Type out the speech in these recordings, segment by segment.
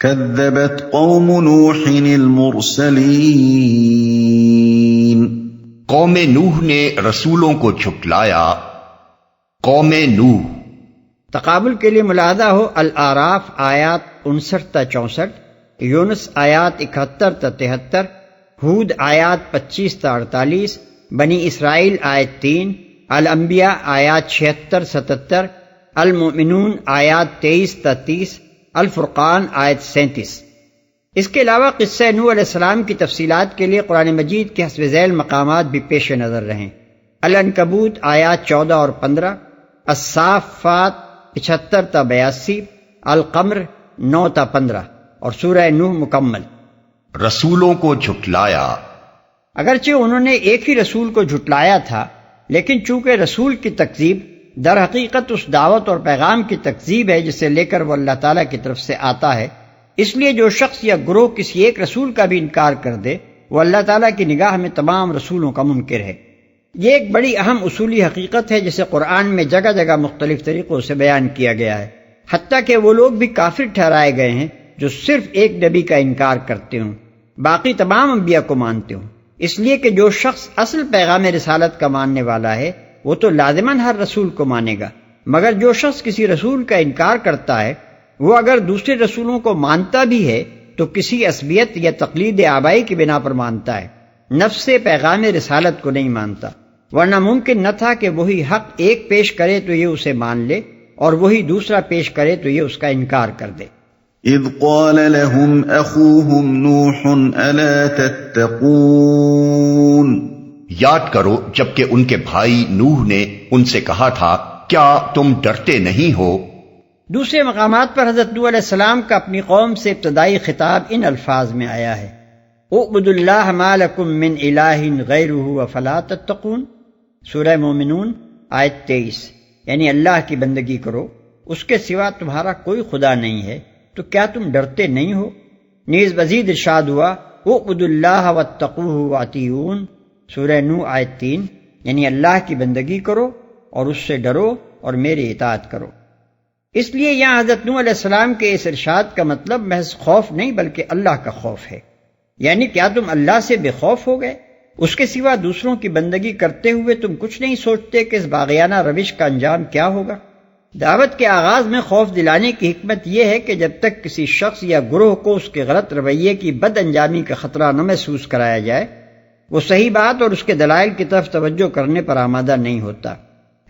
كذبت قوم نوح المرسلين قوم نوح نے رسولوں کو جھٹلایا۔ قوم نوح تقابل کے لیے ملاحظہ ہو الاعراف آیات 59 تا 64، یونس آیات 71 تا 73، ہود آیات 25 تا 48، بنی اسرائیل آیت 3، الانبیاء آیات 76 77، المؤمنون آیات 23 تا 30، الفرقان آیت 37۔ اس کے علاوہ قصہ نوح علیہ السلام کی تفصیلات کے لیے قرآن مجید کے حسب ذیل مقامات بھی پیش نظر رہیں۔ العنکبوت آیات 14 اور 15، الصافات 75 تا 82، القمر 9 تا 15، اور سورہ نوح مکمل۔ رسولوں کو جھٹلایا۔ اگرچہ انہوں نے ایک ہی رسول کو جھٹلایا تھا، لیکن چونکہ رسول کی تکذیب در حقیقت اس دعوت اور پیغام کی تکذیب ہے جسے لے کر وہ اللہ تعالیٰ کی طرف سے آتا ہے، اس لیے جو شخص یا گروہ کسی ایک رسول کا بھی انکار کر دے وہ اللہ تعالیٰ کی نگاہ میں تمام رسولوں کا منکر ہے۔ یہ ایک بڑی اہم اصولی حقیقت ہے جسے قرآن میں جگہ جگہ مختلف طریقوں سے بیان کیا گیا ہے، حتیٰ کہ وہ لوگ بھی کافر ٹھہرائے گئے ہیں جو صرف ایک نبی کا انکار کرتے ہوں، باقی تمام انبیاء کو مانتے ہوں۔ اس لیے کہ جو شخص اصل پیغام رسالت کا ماننے والا ہے وہ تو لازماً ہر رسول کو مانے گا، مگر جو شخص کسی رسول کا انکار کرتا ہے وہ اگر دوسرے رسولوں کو مانتا بھی ہے تو کسی عصبیت یا تقلید آبائی کی بنا پر مانتا ہے، نفس پیغام رسالت کو نہیں مانتا، ورنہ ممکن نہ تھا کہ وہی حق ایک پیش کرے تو یہ اسے مان لے اور وہی دوسرا پیش کرے تو یہ اس کا انکار کر دے۔ اذ قال لهم اخوهم نوح الا تتقون یاد کرو جبکہ ان کے بھائی نوح نے ان سے کہا تھا کیا تم ڈرتے نہیں ہو۔ دوسرے مقامات پر حضرت نوح علیہ السلام کا اپنی قوم سے ابتدائی خطاب ان الفاظ میں آیا ہے، اعبدوا اللہ ما لکم من الہ غیرہ افلا تتقون، سورہ مومنون آیت 23، یعنی اللہ کی بندگی کرو، اس کے سوا تمہارا کوئی خدا نہیں ہے تو کیا تم ڈرتے نہیں ہو۔ نیز مزید ارشاد ہوا اعبدوا اللہ واتقوہ واطیعون، سورہ نوح آیت 3، یعنی اللہ کی بندگی کرو اور اس سے ڈرو اور میری اطاعت کرو۔ اس لیے یہاں حضرت نوح علیہ السلام کے اس ارشاد کا مطلب محض خوف نہیں بلکہ اللہ کا خوف ہے، یعنی کیا تم اللہ سے بے خوف ہو گئے؟ اس کے سوا دوسروں کی بندگی کرتے ہوئے تم کچھ نہیں سوچتے کہ اس باغیانہ روش کا انجام کیا ہوگا؟ دعوت کے آغاز میں خوف دلانے کی حکمت یہ ہے کہ جب تک کسی شخص یا گروہ کو اس کے غلط رویے کی بد انجامی کا خطرہ نہ محسوس کرایا جائے وہ صحیح بات اور اس کے دلائل کی طرف توجہ کرنے پر آمادہ نہیں ہوتا۔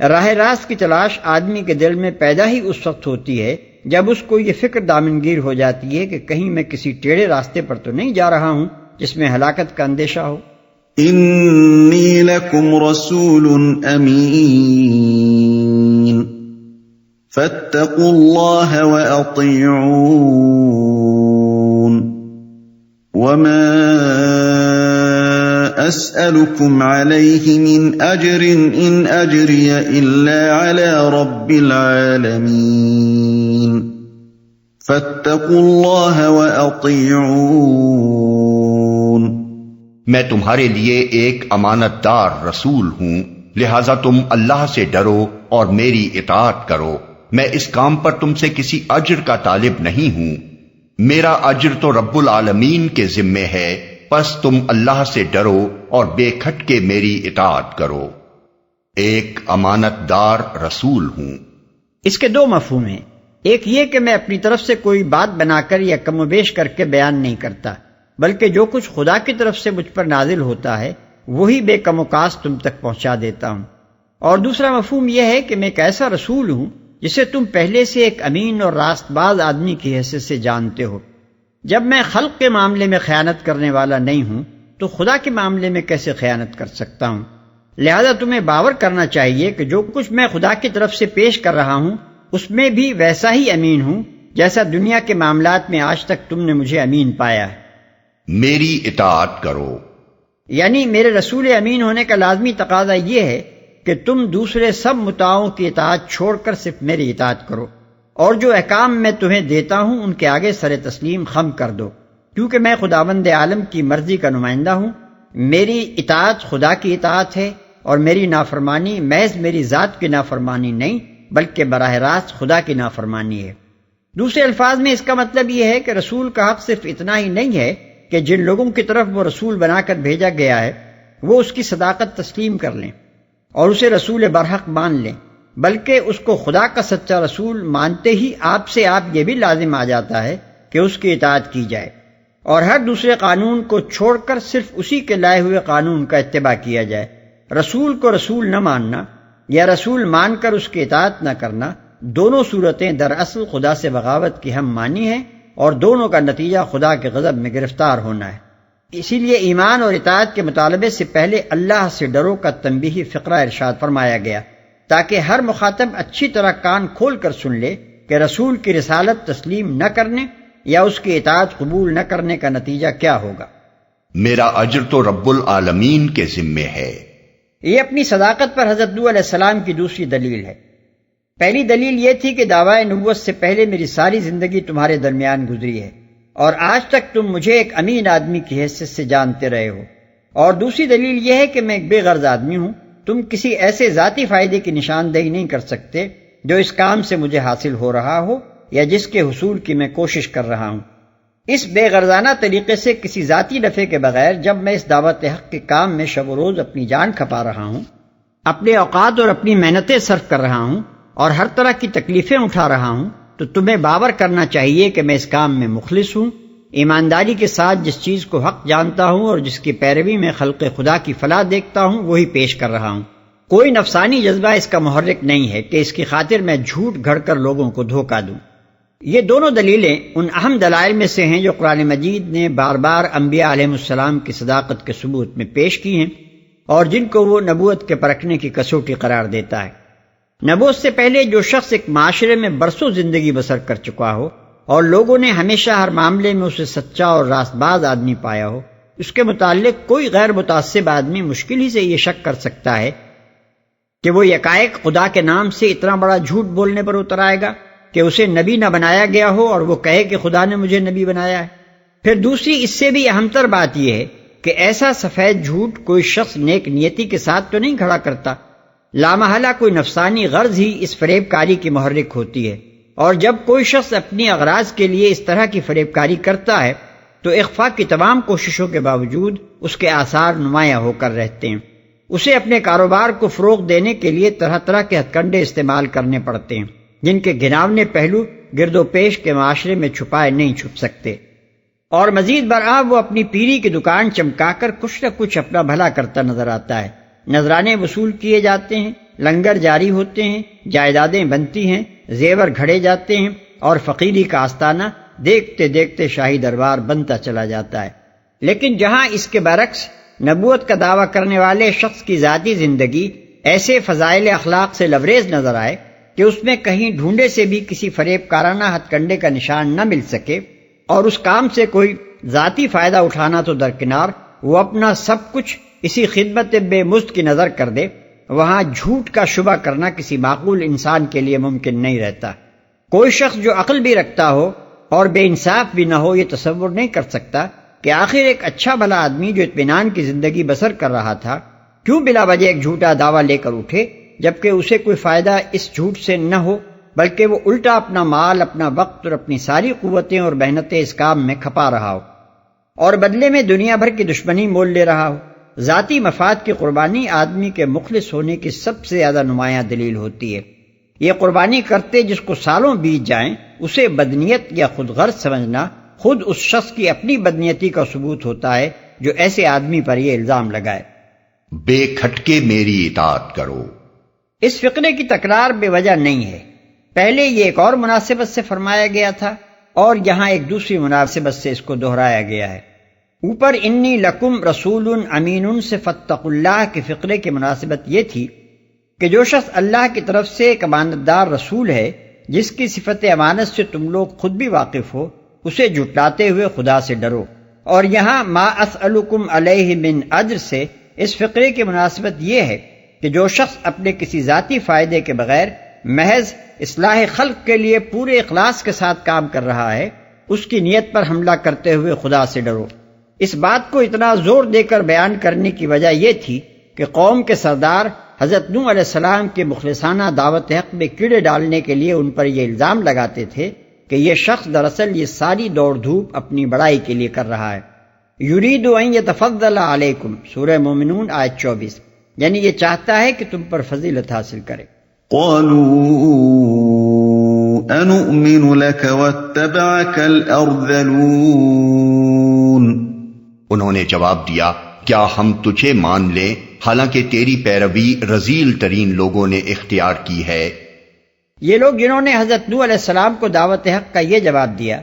راہ راست کی تلاش آدمی کے دل میں پیدا ہی اس وقت ہوتی ہے جب اس کو یہ فکر دامنگیر ہو جاتی ہے کہ کہیں میں کسی ٹیڑھے راستے پر تو نہیں جا رہا ہوں جس میں ہلاکت کا اندیشہ ہو۔ انی لکم رسول امین فاتقوا اللہ واطیعون وما اسألكم عليه من اجر ان اجری الا على رب العالمین فاتقوا اللہ واطیعون میں تمہارے لیے ایک امانت دار رسول ہوں، لہذا تم اللہ سے ڈرو اور میری اطاعت کرو۔ میں اس کام پر تم سے کسی اجر کا طالب نہیں ہوں، میرا اجر تو رب العالمین کے ذمے ہے، پس تم اللہ سے ڈرو اور بے کھٹ کے میری اطاعت کرو۔ ایک امانت دار رسول ہوں۔ اس کے دو مفہوم ہیں، ایک یہ کہ میں اپنی طرف سے کوئی بات بنا کر یا کم و بیش کر کے بیان نہیں کرتا، بلکہ جو کچھ خدا کی طرف سے مجھ پر نازل ہوتا ہے وہی بے کم و کاست تم تک پہنچا دیتا ہوں۔ اور دوسرا مفہوم یہ ہے کہ میں ایک ایسا رسول ہوں جسے تم پہلے سے ایک امین اور راست باز آدمی کی حیثیت سے جانتے ہو۔ جب میں خلق کے معاملے میں خیانت کرنے والا نہیں ہوں تو خدا کے معاملے میں کیسے خیانت کر سکتا ہوں؟ لہذا تمہیں باور کرنا چاہیے کہ جو کچھ میں خدا کی طرف سے پیش کر رہا ہوں اس میں بھی ویسا ہی امین ہوں جیسا دنیا کے معاملات میں آج تک تم نے مجھے امین پایا ہے۔ میری اطاعت کرو، یعنی میرے رسول امین ہونے کا لازمی تقاضا یہ ہے کہ تم دوسرے سب مطاعوں کی اطاعت چھوڑ کر صرف میری اطاعت کرو، اور جو احکام میں تمہیں دیتا ہوں ان کے آگے سر تسلیم خم کر دو، کیونکہ میں خداوند عالم کی مرضی کا نمائندہ ہوں۔ میری اطاعت خدا کی اطاعت ہے اور میری نافرمانی محض میری ذات کی نافرمانی نہیں بلکہ براہ راست خدا کی نافرمانی ہے۔ دوسرے الفاظ میں اس کا مطلب یہ ہے کہ رسول کا حق صرف اتنا ہی نہیں ہے کہ جن لوگوں کی طرف وہ رسول بنا کر بھیجا گیا ہے وہ اس کی صداقت تسلیم کر لیں اور اسے رسول برحق مان لیں، بلکہ اس کو خدا کا سچا رسول مانتے ہی آپ سے یہ بھی لازم آ جاتا ہے کہ اس کی اطاعت کی جائے اور ہر دوسرے قانون کو چھوڑ کر صرف اسی کے لائے ہوئے قانون کا اتباع کیا جائے۔ رسول کو رسول نہ ماننا یا رسول مان کر اس کی اطاعت نہ کرنا، دونوں صورتیں دراصل خدا سے بغاوت کی ہم مانی ہیں اور دونوں کا نتیجہ خدا کے غضب میں گرفتار ہونا ہے۔ اسی لیے ایمان اور اطاعت کے مطالبے سے پہلے اللہ سے ڈرو کا تنبیہی فقرہ ارشاد فرمایا گیا تاکہ ہر مخاطب اچھی طرح کان کھول کر سن لے کہ رسول کی رسالت تسلیم نہ کرنے یا اس کی اطاعت قبول نہ کرنے کا نتیجہ کیا ہوگا۔ میرا اجر تو رب العالمین کے ذمے ہے۔ یہ اپنی صداقت پر حضرت نوح علیہ السلام کی دوسری دلیل ہے۔ پہلی دلیل یہ تھی کہ دعویٰ نبوت سے پہلے میری ساری زندگی تمہارے درمیان گزری ہے اور آج تک تم مجھے ایک امین آدمی کی حیثیت سے جانتے رہے ہو، اور دوسری دلیل یہ ہے کہ میں ایک بے غرض آدمی ہوں، تم کسی ایسے ذاتی فائدے کی نشاندہی نہیں کر سکتے جو اس کام سے مجھے حاصل ہو رہا ہو یا جس کے حصول کی میں کوشش کر رہا ہوں۔ اس بے غرضانہ طریقے سے کسی ذاتی نفع کے بغیر جب میں اس دعوت حق کے کام میں شب و روز اپنی جان کھپا رہا ہوں، اپنے اوقات اور اپنی محنتیں صرف کر رہا ہوں اور ہر طرح کی تکلیفیں اٹھا رہا ہوں، تو تمہیں باور کرنا چاہیے کہ میں اس کام میں مخلص ہوں، ایمانداری کے ساتھ جس چیز کو حق جانتا ہوں اور جس کی پیروی میں خلق خدا کی فلاح دیکھتا ہوں وہی پیش کر رہا ہوں۔ کوئی نفسانی جذبہ اس کا محرک نہیں ہے کہ اس کی خاطر میں جھوٹ گھڑ کر لوگوں کو دھوکہ دوں۔ یہ دونوں دلیلیں ان اہم دلائل میں سے ہیں جو قرآن مجید نے بار بار انبیاء علیہ السلام کی صداقت کے ثبوت میں پیش کی ہیں اور جن کو وہ نبوت کے پرکھنے کی کسوٹی قرار دیتا ہے۔ نبوت سے پہلے جو شخص ایک معاشرے میں برسوں زندگی بسر کر چکا ہو اور لوگوں نے ہمیشہ ہر معاملے میں اسے سچا اور راست باز آدمی پایا ہو، اس کے متعلق کوئی غیر متعصب آدمی مشکل ہی سے یہ شک کر سکتا ہے کہ وہ یکایک خدا کے نام سے اتنا بڑا جھوٹ بولنے پر اتر آئے گا کہ اسے نبی نہ بنایا گیا ہو اور وہ کہے کہ خدا نے مجھے نبی بنایا ہے۔ پھر دوسری اس سے بھی اہم تر بات یہ ہے کہ ایسا سفید جھوٹ کوئی شخص نیک نیتی کے ساتھ تو نہیں کھڑا کرتا، لامحالہ کوئی نفسانی غرض ہی اس فریب کاری کی محرک ہوتی ہے، اور جب کوئی شخص اپنی اغراض کے لیے اس طرح کی فریب کاری کرتا ہے تو اخفاء کی تمام کوششوں کے باوجود اس کے آثار نمایاں ہو کر رہتے ہیں۔ اسے اپنے کاروبار کو فروغ دینے کے لیے طرح طرح کے ہتھ کنڈے استعمال کرنے پڑتے ہیں جن کے گھناونے پہلو گرد و پیش کے معاشرے میں چھپائے نہیں چھپ سکتے، اور مزید برآں وہ اپنی پیری کی دکان چمکا کر کچھ نہ کچھ اپنا بھلا کرتا نظر آتا ہے۔ نذرانے وصول کیے جاتے ہیں، لنگر جاری ہوتے ہیں، جائیدادیں بنتی ہیں، زیور گھڑے جاتے ہیں اور فقیری کا آستانہ دیکھتے دیکھتے شاہی دربار بنتا چلا جاتا ہے۔ لیکن جہاں اس کے برعکس نبوت کا دعویٰ کرنے والے شخص کی ذاتی زندگی ایسے فضائل اخلاق سے لبریز نظر آئے کہ اس میں کہیں ڈھونڈے سے بھی کسی فریب کارانہ ہتھ کنڈے کا نشان نہ مل سکے اور اس کام سے کوئی ذاتی فائدہ اٹھانا تو درکنار، وہ اپنا سب کچھ اسی خدمت بے مزد کی نظر کر دے، وہاں جھوٹ کا شبہ کرنا کسی معقول انسان کے لیے ممکن نہیں رہتا۔ کوئی شخص جو عقل بھی رکھتا ہو اور بے انصاف بھی نہ ہو یہ تصور نہیں کر سکتا کہ آخر ایک اچھا بھلا آدمی جو اطمینان کی زندگی بسر کر رہا تھا کیوں بلا وجہ ایک جھوٹا دعویٰ لے کر اٹھے، جبکہ اسے کوئی فائدہ اس جھوٹ سے نہ ہو، بلکہ وہ الٹا اپنا مال، اپنا وقت اور اپنی ساری قوتیں اور محنتیں اس کام میں کھپا رہا ہو اور بدلے میں دنیا بھر کی دشمنی مول لے رہا ہو۔ ذاتی مفاد کی قربانی آدمی کے مخلص ہونے کی سب سے زیادہ نمایاں دلیل ہوتی ہے۔ یہ قربانی کرتے جس کو سالوں بیت جائیں اسے بدنیت یا خود غرض سمجھنا خود اس شخص کی اپنی بدنیتی کا ثبوت ہوتا ہے جو ایسے آدمی پر یہ الزام لگائے۔ بے کھٹکے میری اطاعت کرو۔ اس فقرے کی تکرار بے وجہ نہیں ہے، پہلے یہ ایک اور مناسبت سے فرمایا گیا تھا اور یہاں ایک دوسری مناسبت سے اس کو دہرایا گیا ہے۔ اوپر انی لکم رسول امین سے فاتقوا اللہ کے فقرے کی مناسبت یہ تھی کہ جو شخص اللہ کی طرف سے ایک امانت دار رسول ہے جس کی صفت امانت سے تم لوگ خود بھی واقف ہو، اسے جھٹلاتے ہوئے خدا سے ڈرو، اور یہاں ما اسألکم علیہ من اجر سے اس فقرے کی مناسبت یہ ہے کہ جو شخص اپنے کسی ذاتی فائدے کے بغیر محض اصلاح خلق کے لیے پورے اخلاص کے ساتھ کام کر رہا ہے اس کی نیت پر حملہ کرتے ہوئے خدا سے ڈرو۔ اس بات کو اتنا زور دے کر بیان کرنے کی وجہ یہ تھی کہ قوم کے سردار حضرت نوح علیہ السلام کے مخلصانہ دعوت حق میں کیڑے ڈالنے کے لیے ان پر یہ الزام لگاتے تھے کہ یہ شخص دراصل یہ ساری دوڑ دھوپ اپنی بڑائی کے لیے کر رہا ہے۔ یرید ان یتفضل علیکم، سورہ مومنون آیت 24، یعنی یہ چاہتا ہے کہ تم پر فضیلت حاصل کرے۔ قالوا انؤمن لك واتبعك الارذلون، انہوں نے جواب دیا، کیا ہم تجھے مان لیں حالانکہ تیری پیروی رذیل ترین لوگوں نے اختیار کی ہے۔ یہ لوگ جنہوں نے حضرت نوح علیہ السلام کو دعوت حق کا یہ جواب دیا،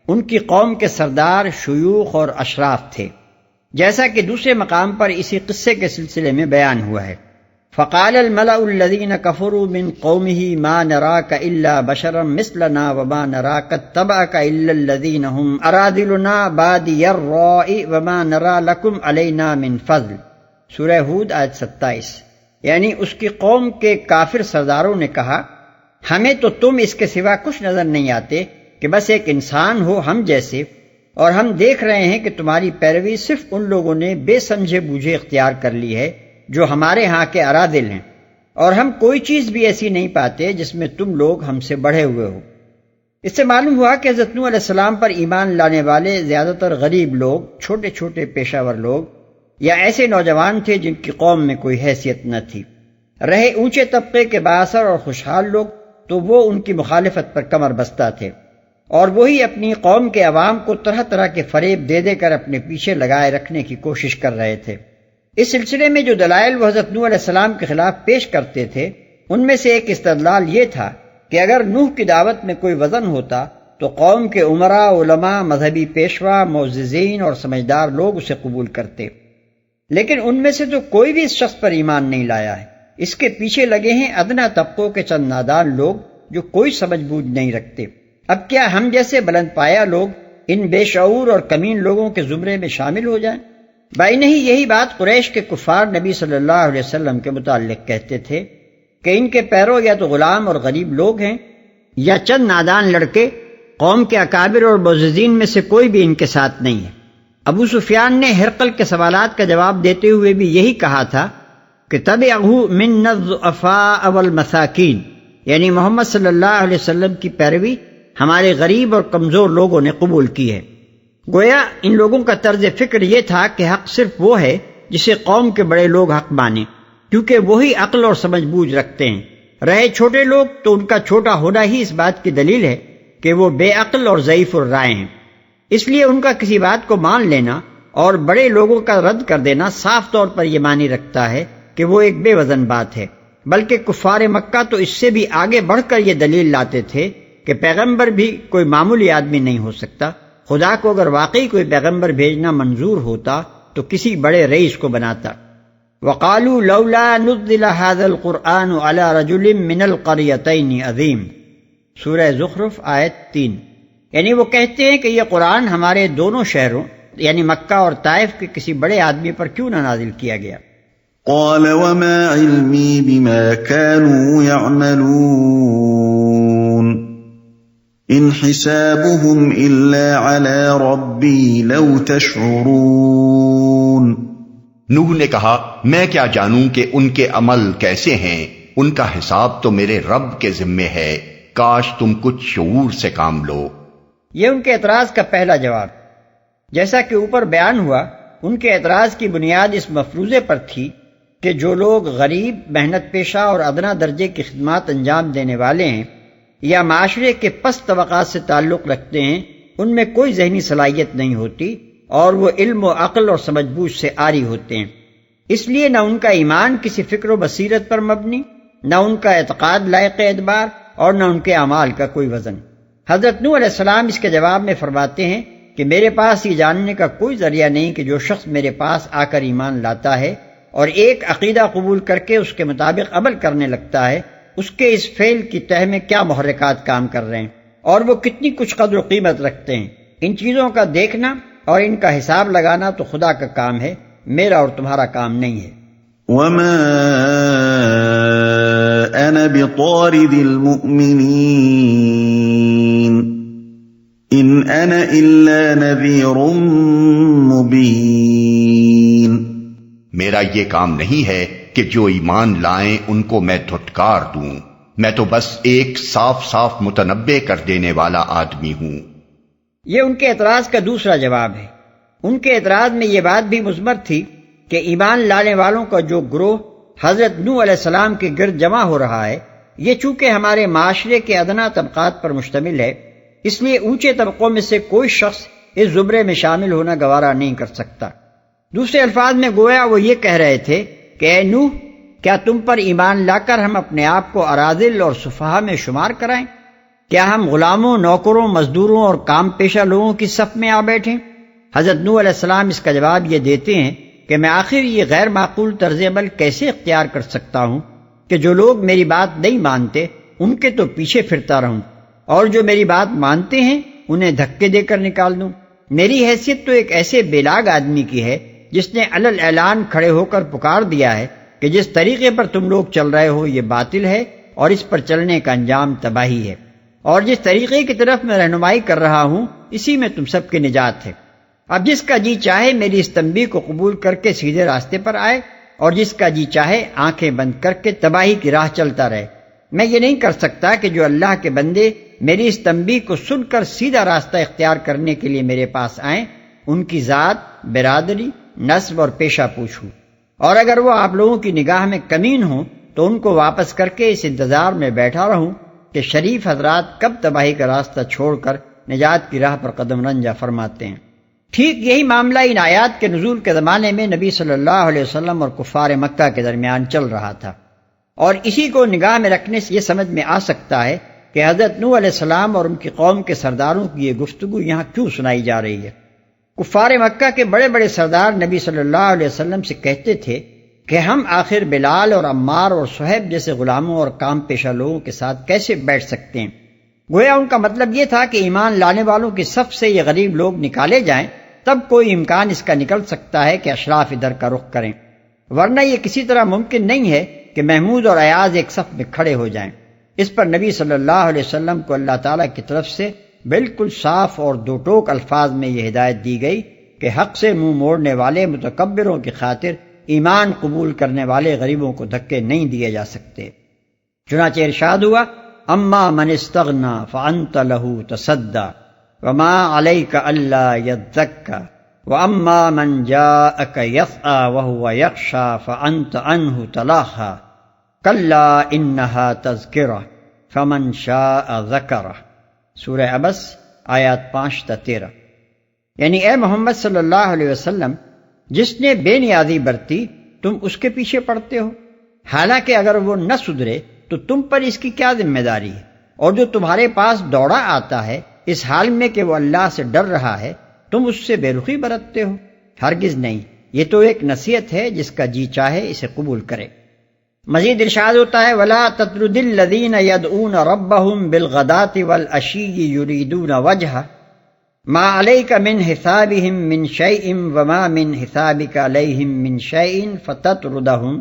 ان کی قوم کے سردار شیوخ اور اشراف تھے، جیسا کہ دوسرے مقام پر اسی قصے کے سلسلے میں بیان ہوا ہے۔ فقال الملأ الذين كفروا من قومه ما نراك الا بشرا مثلنا وما نراك اتبعك الا الذين هم اراذلنا بادي الراء وما نرى لكم علينا من فضل، سورہ ہود آیت 27۔ یعنی اس کی قوم کے کافر سرداروں نے کہا، ہمیں تو تم اس کے سوا کچھ نظر نہیں آتے کہ بس ایک انسان ہو ہم جیسے، اور ہم دیکھ رہے ہیں کہ تمہاری پیروی صرف ان لوگوں نے بے سمجھے بوجھے اختیار کر لی ہے جو ہمارے ہاں کے اراذل ہیں، اور ہم کوئی چیز بھی ایسی نہیں پاتے جس میں تم لوگ ہم سے بڑھے ہوئے ہو۔ اس سے معلوم ہوا کہ حضرت نوح علیہ السلام پر ایمان لانے والے زیادہ تر غریب لوگ، چھوٹے چھوٹے پیشہ ور لوگ، یا ایسے نوجوان تھے جن کی قوم میں کوئی حیثیت نہ تھی۔ رہے اونچے طبقے کے بااثر اور خوشحال لوگ تو وہ ان کی مخالفت پر کمر بستہ تھے، اور وہی اپنی قوم کے عوام کو طرح طرح کے فریب دے دے کر اپنے پیچھے لگائے رکھنے کی کوشش کر رہے تھے۔ اس سلسلے میں جو دلائل وہ حضرت نوح علیہ السلام کے خلاف پیش کرتے تھے، ان میں سے ایک استدلال یہ تھا کہ اگر نوح کی دعوت میں کوئی وزن ہوتا تو قوم کے عمراء، علماء، مذہبی پیشوا، معززین اور سمجھدار لوگ اسے قبول کرتے، لیکن ان میں سے تو کوئی بھی اس شخص پر ایمان نہیں لایا ہے۔ اس کے پیچھے لگے ہیں ادنا طبقوں کے چند نادان لوگ جو کوئی سمجھ بوجھ نہیں رکھتے۔ اب کیا ہم جیسے بلند پایا لوگ ان بے شعور اور کمین لوگوں کے زمرے میں شامل ہو جائیں؟ بھائی نہیں، یہی بات قریش کے کفار نبی صلی اللہ علیہ وسلم کے متعلق کہتے تھے کہ ان کے پیرو یا تو غلام اور غریب لوگ ہیں یا چند نادان لڑکے، قوم کے اکابر اور معززین میں سے کوئی بھی ان کے ساتھ نہیں ہے۔ ابو سفیان نے ہرقل کے سوالات کا جواب دیتے ہوئے بھی یہی کہا تھا کہ تبعہ من الضعفاء والمساکین، یعنی محمد صلی اللہ علیہ وسلم کی پیروی ہمارے غریب اور کمزور لوگوں نے قبول کی ہے۔ گویا ان لوگوں کا طرز فکر یہ تھا کہ حق صرف وہ ہے جسے قوم کے بڑے لوگ حق مانیں، کیونکہ وہی عقل اور سمجھ بوجھ رکھتے ہیں۔ رہے چھوٹے لوگ تو ان کا چھوٹا ہونا ہی اس بات کی دلیل ہے کہ وہ بے عقل اور ضعیف الرائے ہیں، اس لیے ان کا کسی بات کو مان لینا اور بڑے لوگوں کا رد کر دینا صاف طور پر یہ معنی رکھتا ہے کہ وہ ایک بے وزن بات ہے۔ بلکہ کفار مکہ تو اس سے بھی آگے بڑھ کر یہ دلیل لاتے تھے کہ پیغمبر بھی کوئی معمولی آدمی نہیں ہو سکتا، خدا کو اگر واقعی کوئی پیغمبر بھیجنا منظور ہوتا تو کسی بڑے رئیس کو بناتا۔ وقالوا لولا نزل هذا القرآن على رجل من القريتين عظیم، سورہ زخرف آیت 3۔ یعنی وہ کہتے ہیں کہ یہ قرآن ہمارے دونوں شہروں یعنی مکہ اور طائف کے کسی بڑے آدمی پر کیوں نہ نازل کیا گیا۔ قال وما علمي بما كانوا يعملون ان حسابهم الا على ربي لو تشعرون۔ نوح نے کہا، میں کیا جانوں کہ ان کے عمل کیسے ہیں، ان کا حساب تو میرے رب کے ذمے ہے، کاش تم کچھ شعور سے کام لو۔ یہ ان کے اعتراض کا پہلا جواب۔ جیسا کہ اوپر بیان ہوا، ان کے اعتراض کی بنیاد اس مفروضے پر تھی کہ جو لوگ غریب، محنت پیشہ اور ادنا درجے کی خدمات انجام دینے والے ہیں یا معاشرے کے پست طبقات سے تعلق رکھتے ہیں، ان میں کوئی ذہنی صلاحیت نہیں ہوتی اور وہ علم و عقل اور سمجھ بوجھ سے عاری ہوتے ہیں۔ اس لیے نہ ان کا ایمان کسی فکر و بصیرت پر مبنی، نہ ان کا اعتقاد لائق اعتبار اور نہ ان کے اعمال کا کوئی وزن۔ حضرت نوح علیہ السلام اس کے جواب میں فرماتے ہیں کہ میرے پاس یہ جاننے کا کوئی ذریعہ نہیں کہ جو شخص میرے پاس آ کر ایمان لاتا ہے اور ایک عقیدہ قبول کر کے اس کے مطابق عمل کرنے لگتا ہے، اس کے اس فعل کی تہ میں کیا محرکات کام کر رہے ہیں اور وہ کتنی کچھ قدر و قیمت رکھتے ہیں۔ ان چیزوں کا دیکھنا اور ان کا حساب لگانا تو خدا کا کام ہے، میرا اور تمہارا کام نہیں ہے۔ وما انا بطارد المؤمنین ان انا الا نذیر مبین۔ میرا یہ کام نہیں ہے کہ جو ایمان لائیں ان کو میں دھٹکار دوں، میں تو بس ایک صاف صاف متنبع کر دینے والا آدمی ہوں۔ یہ ان کے اعتراض کا دوسرا جواب ہے۔ ان کے اعتراض میں یہ بات بھی مثبت تھی کہ ایمان لانے والوں کا جو گروہ حضرت نوح علیہ السلام کے گرد جمع ہو رہا ہے، یہ چونکہ ہمارے معاشرے کے ادنا طبقات پر مشتمل ہے، اس لیے اونچے طبقوں میں سے کوئی شخص اس زمرے میں شامل ہونا گوارا نہیں کر سکتا۔ دوسرے الفاظ میں گویا وہ یہ کہہ رہے تھے کہ اے نوح، کیا تم پر ایمان لا کر ہم اپنے آپ کو اراذل اور سفہا میں شمار کرائیں؟ کیا ہم غلاموں، نوکروں، مزدوروں اور کام پیشہ لوگوں کی صف میں آ بیٹھیں؟ حضرت نوح علیہ السلام اس کا جواب یہ دیتے ہیں کہ میں آخر یہ غیر معقول طرز عمل کیسے اختیار کر سکتا ہوں کہ جو لوگ میری بات نہیں مانتے ان کے تو پیچھے پھرتا رہوں، اور جو میری بات مانتے ہیں انہیں دھکے دے کر نکال دوں۔ میری حیثیت تو ایک ایسے بے لاگ آدمی کی ہے جس نے علل اعلان کھڑے ہو کر پکار دیا ہے کہ جس طریقے پر تم لوگ چل رہے ہو یہ باطل ہے اور اس پر چلنے کا انجام تباہی ہے، اور جس طریقے کی طرف میں رہنمائی کر رہا ہوں اسی میں تم سب کی نجات ہے۔ اب جس کا جی چاہے میری اس تنبیہ کو قبول کر کے سیدھے راستے پر آئے، اور جس کا جی چاہے آنکھیں بند کر کے تباہی کی راہ چلتا رہے۔ میں یہ نہیں کر سکتا کہ جو اللہ کے بندے میری اس تنبیہ کو سن کر سیدھا راستہ اختیار کرنے کے لیے میرے پاس آئیں، ان کی ذات، برادری، نسب اور پیشہ پوچھوں، اور اگر وہ آپ لوگوں کی نگاہ میں کمین ہوں تو ان کو واپس کر کے اس انتظار میں بیٹھا رہوں کہ شریف حضرات کب تباہی کا راستہ چھوڑ کر نجات کی راہ پر قدم رنجہ فرماتے ہیں۔ ٹھیک یہی معاملہ ان آیات کے نزول کے زمانے میں نبی صلی اللہ علیہ وسلم اور کفار مکہ کے درمیان چل رہا تھا، اور اسی کو نگاہ میں رکھنے سے یہ سمجھ میں آ سکتا ہے کہ حضرت نوح علیہ السلام اور ان کی قوم کے سرداروں کی یہ گفتگو یہاں کیوں سنائی جا رہی ہے۔ کفار مکہ کے بڑے بڑے سردار نبی صلی اللہ علیہ وسلم سے کہتے تھے کہ ہم آخر بلال اور عمار اور صہیب جیسے غلاموں اور کام پیشہ لوگوں کے ساتھ کیسے بیٹھ سکتے ہیں؟ گویا ان کا مطلب یہ تھا کہ ایمان لانے والوں کی صف سے یہ غریب لوگ نکالے جائیں، تب کوئی امکان اس کا نکل سکتا ہے کہ اشراف ادھر کا رخ کریں، ورنہ یہ کسی طرح ممکن نہیں ہے کہ محمود اور ایاز ایک صف میں کھڑے ہو جائیں۔ اس پر نبی صلی اللہ علیہ وسلم کو اللہ تعالیٰ کی طرف سے بالکل صاف اور دو ٹوک الفاظ میں یہ ہدایت دی گئی کہ حق سے منہ موڑنے والے متکبروں کی خاطر ایمان قبول کرنے والے غریبوں کو دھکے نہیں دیے جا سکتے۔ چنانچہ ارشاد ہوا، اما من استغنا فانت له تصدى وما عليك الا يزكى واما من جاءك يسعى وهو يخشى فانت عنه تلاهى كلا انها تذكرة فمن شاء ذكره۔ سورہ عبس آیات 5 تا 13۔ یعنی اے محمد صلی اللہ علیہ وسلم، جس نے بے نیازی برتی تم اس کے پیچھے پڑتے ہو، حالانکہ اگر وہ نہ سدھرے تو تم پر اس کی کیا ذمہ داری ہے؟ اور جو تمہارے پاس دوڑا آتا ہے اس حال میں کہ وہ اللہ سے ڈر رہا ہے، تم اس سے بے رخی برتتے ہو؟ ہرگز نہیں، یہ تو ایک نصیحت ہے، جس کا جی چاہے اسے قبول کرے۔ مزید ارشاد ہوتا ہے، وَلَا تَطْرُدِ الَّذِينَ يَدْعُونَ رَبَّهُمْ بِالْغَدَاةِ وَالْعَشِيِّ يُرِيدُونَ وَجْهَهُ مَا عَلَيْكَ مِنْ حِسَابِهِمْ مِنْ شَيْءٍ وَمَا مِنْ حِسَابِكَ عَلَيْهِمْ مِنْ شَيْءٍ فَتَطْرُدَهُمْ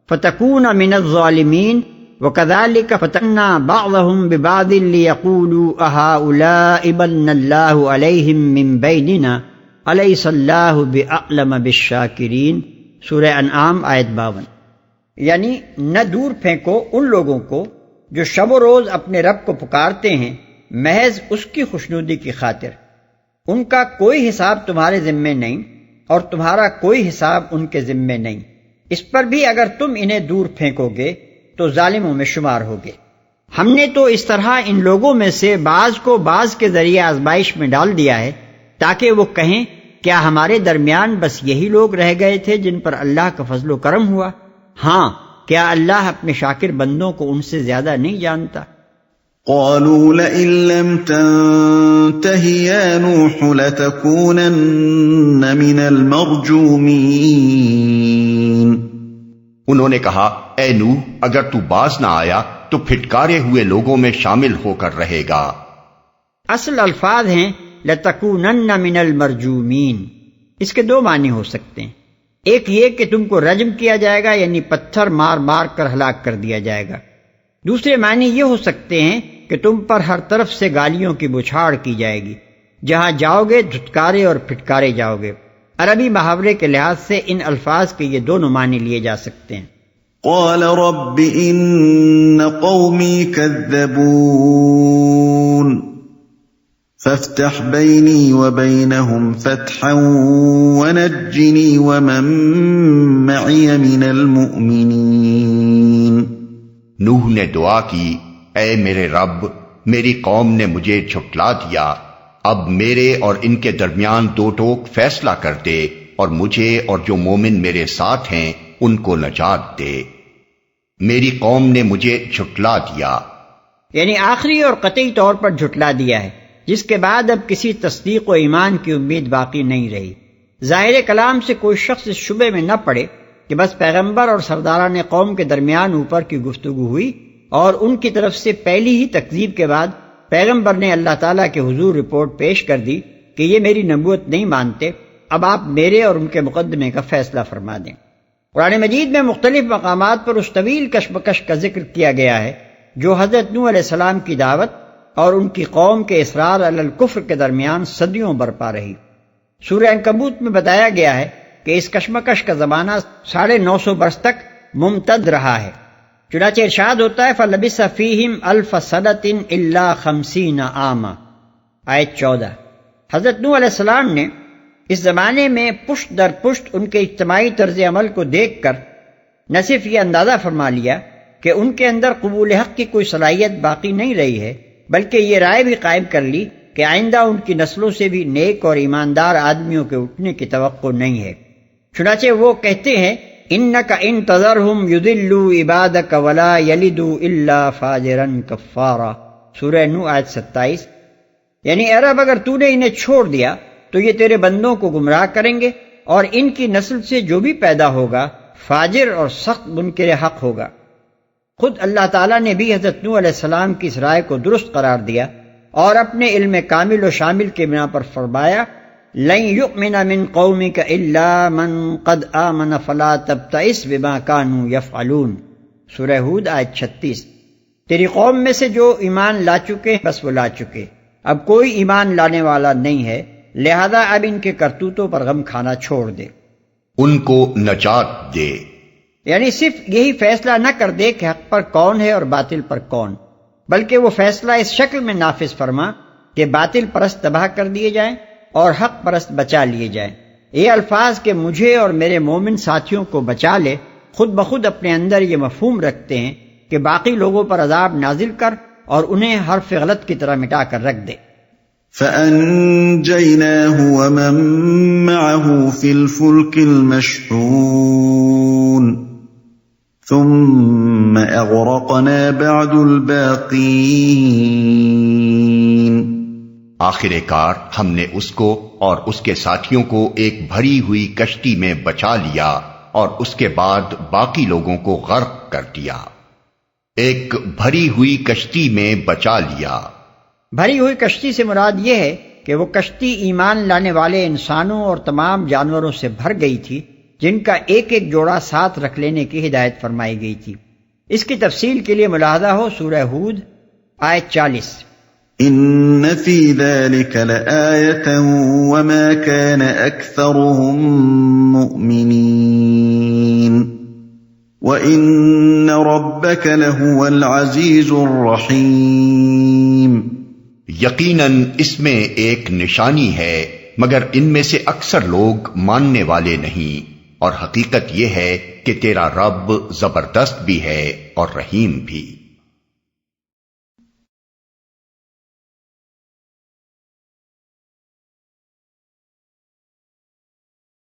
فَتَكُونَ مِنَ الظَّالِمِينَ وَكَذَلِكَ فَتَنَّا بَعْضَهُمْ بِبَعْضٍ لِيَقُولُوا أَهَؤُلَاءِ مَنَّ اللَّهُ عَلَيْهِمْ مِنْ بَيْنِنَا أَلَيْسَ اللَّهُ بِأَعْلَمَ بِالشَّاكِرِينَ۔ سورہ انعام آیت 52۔ یعنی نہ دور پھینکو ان لوگوں کو جو شب و روز اپنے رب کو پکارتے ہیں محض اس کی خوشنودی کی خاطر، ان کا کوئی حساب تمہارے ذمے نہیں اور تمہارا کوئی حساب ان کے ذمے نہیں، اس پر بھی اگر تم انہیں دور پھینکو گے تو ظالموں میں شمار ہوگے۔ ہم نے تو اس طرح ان لوگوں میں سے بعض کو بعض کے ذریعے آزمائش میں ڈال دیا ہے تاکہ وہ کہیں کیا ہمارے درمیان بس یہی لوگ رہ گئے تھے جن پر اللہ کا فضل و کرم ہوا؟ ہاں، کیا اللہ اپنے شاکر بندوں کو ان سے زیادہ نہیں جانتا؟ قالوا لئن لم تنته يا نوح لتكونن من المرجومين۔ انہوں نے کہا، اے نوح، اگر تو باز نہ آیا تو پھٹکارے ہوئے لوگوں میں شامل ہو کر رہے گا۔ اصل الفاظ ہیں لتکونن من المرجومین۔ اس کے دو معنی ہو سکتے ہیں، ایک یہ کہ تم کو رجم کیا جائے گا، یعنی پتھر مار مار کر ہلاک کر دیا جائے گا۔ دوسرے معنی یہ ہو سکتے ہیں کہ تم پر ہر طرف سے گالیوں کی بچھاڑ کی جائے گی، جہاں جاؤ گے دھتکارے اور پھٹکارے جاؤ گے۔ عربی محاورے کے لحاظ سے ان الفاظ کے یہ دونوں معنی لیے جا سکتے ہیں۔ قال رب إن قومي كذبون فافتح بيني وبينهم فتحا ونجني ومن معي من المؤمنين۔ نوح نے دعا کی، اے میرے رب، میری قوم نے مجھے جھٹلا دیا، اب میرے اور ان کے درمیان دو ٹوک فیصلہ کر دے اور مجھے اور جو مومن میرے ساتھ ہیں ان کو نجات دے۔ میری قوم نے مجھے جھٹلا دیا، یعنی آخری اور قطعی طور پر جھٹلا دیا ہے، جس کے بعد اب کسی تصدیق و ایمان کی امید باقی نہیں رہی۔ ظاہر کلام سے کوئی شخص اس شبے میں نہ پڑے کہ بس پیغمبر اور سرداران قوم کے درمیان اوپر کی گفتگو ہوئی اور ان کی طرف سے پہلی ہی تکذیب کے بعد پیغمبر نے اللہ تعالیٰ کے حضور رپورٹ پیش کر دی کہ یہ میری نبوت نہیں مانتے، اب آپ میرے اور ان کے مقدمے کا فیصلہ فرما دیں۔ قرآن مجید میں مختلف مقامات پر اس طویل کشمکش کا ذکر کیا گیا ہے جو حضرت نوح علیہ السلام کی دعوت اور ان کی قوم کے اصرار علی الکفر کے درمیان صدیوں برپا رہی۔ سورہ عنکبوت میں بتایا گیا ہے کہ اس کشمکش کا زمانہ 950 برس تک ممتد رہا ہے۔ چنانچہ ارشاد ہوتا ہے فَلَبِثَ فِيهِمْ أَلْفَ سَنَةٍ إِلَّا 50 عَامًا، آیت 14۔ حضرت نوح علیہ السلام نے اس زمانے میں پشت در پشت ان کے اجتماعی طرز عمل کو دیکھ کر نہ صرف یہ اندازہ فرما لیا کہ ان کے اندر قبول حق کی کوئی صلاحیت باقی نہیں رہی ہے، بلکہ یہ رائے بھی قائم کر لی کہ آئندہ ان کی نسلوں سے بھی نیک اور ایماندار آدمیوں کے اٹھنے کی توقع نہیں ہے۔ چنانچہ وہ کہتے ہیں اِنَّكَ إِن تَذَرْهُمْ يُضِلُّوا عِبَادَكَ وَلَا يَلِدُوا إِلَّا فَاجِرًا كَفَّارًا، سورہ نوح آیت 27۔ یعنی اے رب اگر تو نے انہیں چھوڑ دیا تو یہ تیرے بندوں کو گمراہ کریں گے اور ان کی نسل سے جو بھی پیدا ہوگا فاجر اور سخت منکر حق ہوگا۔ خود اللہ تعالیٰ نے بھی حضرت نوح علیہ السلام کی اس رائے کو درست قرار دیا اور اپنے علم کامل و شامل کے بنا پر فرمایا لَن يُؤْمِنَ مِن قَوْمِكَ إِلَّا مَن قَدْ آمَنَ فَلَا تَبْتَئِسْ بِمَا كَانُوا يَفْعَلُونَ، سورہ ہود آیت 36۔ تیری قوم میں سے جو ایمان لا چکے بس وہ لا چکے، اب کوئی ایمان لانے والا نہیں ہے، لہذا اب ان کے کرتوتوں پر غم کھانا چھوڑ دے، ان کو نجات دے۔ یعنی صرف یہی فیصلہ نہ کر دے کہ حق پر کون ہے اور باطل پر کون، بلکہ وہ فیصلہ اس شکل میں نافذ فرما کہ باطل پرست تباہ کر دیے جائیں اور حق پرست بچا لیے جائیں۔ یہ الفاظ کہ مجھے اور میرے مومن ساتھیوں کو بچا لے خود بخود اپنے اندر یہ مفہوم رکھتے ہیں کہ باقی لوگوں پر عذاب نازل کر اور انہیں حرف غلط کی طرح مٹا کر رکھ دے۔ فَأَنجَيْنَاهُ وَمَن مَّعَهُ فِي الْفُلْكِ الْمَشْحُونِ ثُمَّ أَغْرَقْنَا بَعْدُ الْبَاقِينَ۔ آخر کار ہم نے اس کو اور اس کے ساتھیوں کو ایک بھری ہوئی کشتی میں بچا لیا اور اس کے بعد باقی لوگوں کو غرق کر دیا۔ ایک بھری ہوئی کشتی میں بچا لیا۔ بھری ہوئی کشتی سے مراد یہ ہے کہ وہ کشتی ایمان لانے والے انسانوں اور تمام جانوروں سے بھر گئی تھی جن کا ایک ایک جوڑا ساتھ رکھ لینے کی ہدایت فرمائی گئی تھی۔ اس کی تفصیل کے لیے ملاحظہ ہو سورہ ہود آیت 40۔ ان فی ذلک لآیۃ وما کان اکثرهم مؤمنین وان ربک لہو العزیز الرحیم۔ یقیناً اس میں ایک نشانی ہے مگر ان میں سے اکثر لوگ ماننے والے نہیں، اور حقیقت یہ ہے کہ تیرا رب زبردست بھی ہے اور رحیم بھی۔